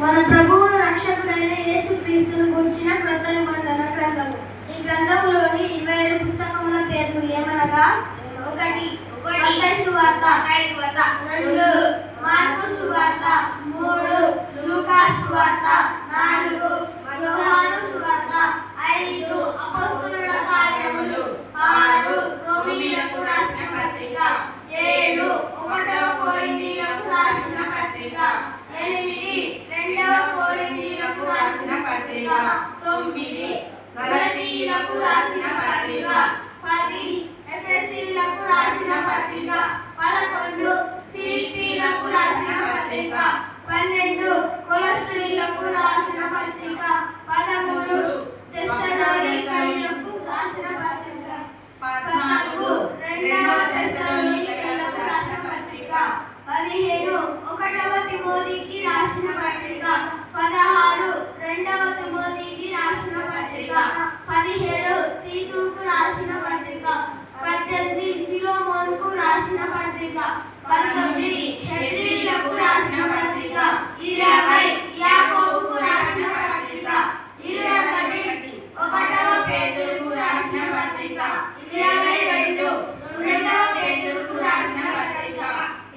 మన ప్రభువును రక్షకుడైన యేసుక్రీస్తును గురించిన క్రొత్త నిబంధన గ్రంథము. ఈ గ్రంథములోని 27 పుస్తకముల పేర్లు ఏమనగా: 1 మత్తయి సువార్త, 2 మార్కు సువార్త, 3 లూకా సువార్త, 4 యోహాను సువార్త, 5 అపోస్తలుల కార్యములు, 6 రోమీయులకు రాసిన పత్రిక, 7 1వ కొరింథీయులకు రాసిన పత్రిక, 8 2వ కొరింథీయులకు రాసిన పత్రిక, 9 గలతీయులకు రాసిన పత్రిక, 10 ఎఫెసీయులకు రాసిన పత్రిక, 11 ఫిలిప్పీలకు రాసిన పత్రిక, 12 కొలస్సీయులకు రాసిన పత్రిక, 13 తెస్సలోనికీయులకు రాసిన పత్రిక, 14 రెండవ తెస్సలోనికీయులకు రాసిన పత్రిక, 15 1వ తిమోతికి రాసిన పత్రిక, 16 2వ తిమోతికి రాసిన పత్రిక, 17 తీతుకు రాసిన పత్రిక, 18 ఫిలోమోనుకు రాసిన పత్రిక, 19 హెబ్రీయులకు రాసిన పత్రిక, 20 యాకోబుకు రాసిన పత్రిక, 21 1వ పేతురుకు రాసిన పత్రిక, 22 2వ పేతురుకు రాసిన పత్రిక,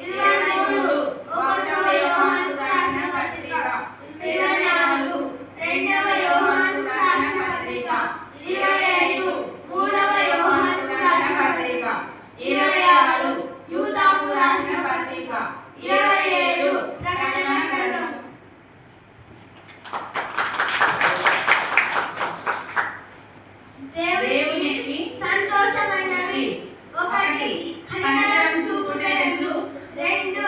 23 1వ యోహానుకు రాసిన పత్రిక, 24 2వ యోహానుకు రాసిన పత్రిక, 25 3వ యోహానుకు రాసిన పత్రిక, 26 యూదాకు రాసిన పత్రిక, 27 ప్రకటన గ్రంథం. దేవునికి సంతోషమైనవి: 1 కనికరం చూపుటయందు, 2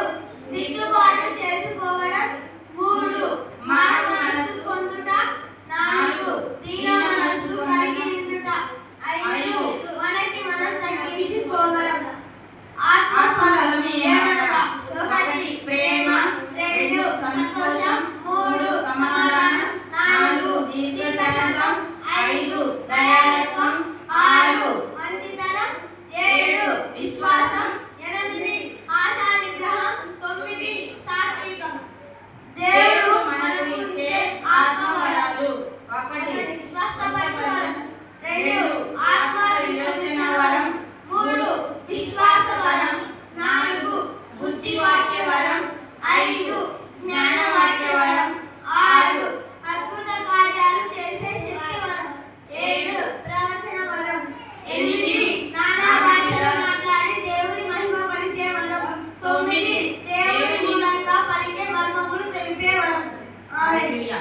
దిద్దుబాటు చేసుకోవడం, 3 మారు మనస్సు పొందుట, 4 దీన మనస్సు కలిగి ఉండుట, 5 మనకి మనం తగ్గించుకోవడం. ఆత్మఫలం ఏమనగా: 1 ప్రేమ, 2 సంతోషం, 3 సమాధానం, 4 దీర్ఘశాంతం, 5 దయాళత్వం, 6 మంచితనం, 7 విశ్వాసం, 8 ఆశా నిగ్రహం, 9 సాత్వికం. దేవుడు మనకు ఇచ్చే ఆత్మవరాలు: 1 స్వస్థపరచు వరం, 2 ఆత్మ విమోచన వరం, 3 విశ్వాస వరం, 4 బుద్ధివాక్య వరం, 5 జ్ఞానవాక్య వరం, 6 అద్భుత కార్యాలు చేసే శక్తి వరం, 7 ప్రవచన వరం, 8 నానా భాషలు మాట్లాడి దేవుని మహిమపరిచే వరం, 9 దేవుని మూలంగా పలికే మర్మములు తెలిపే వరం. హల్లెలూయా.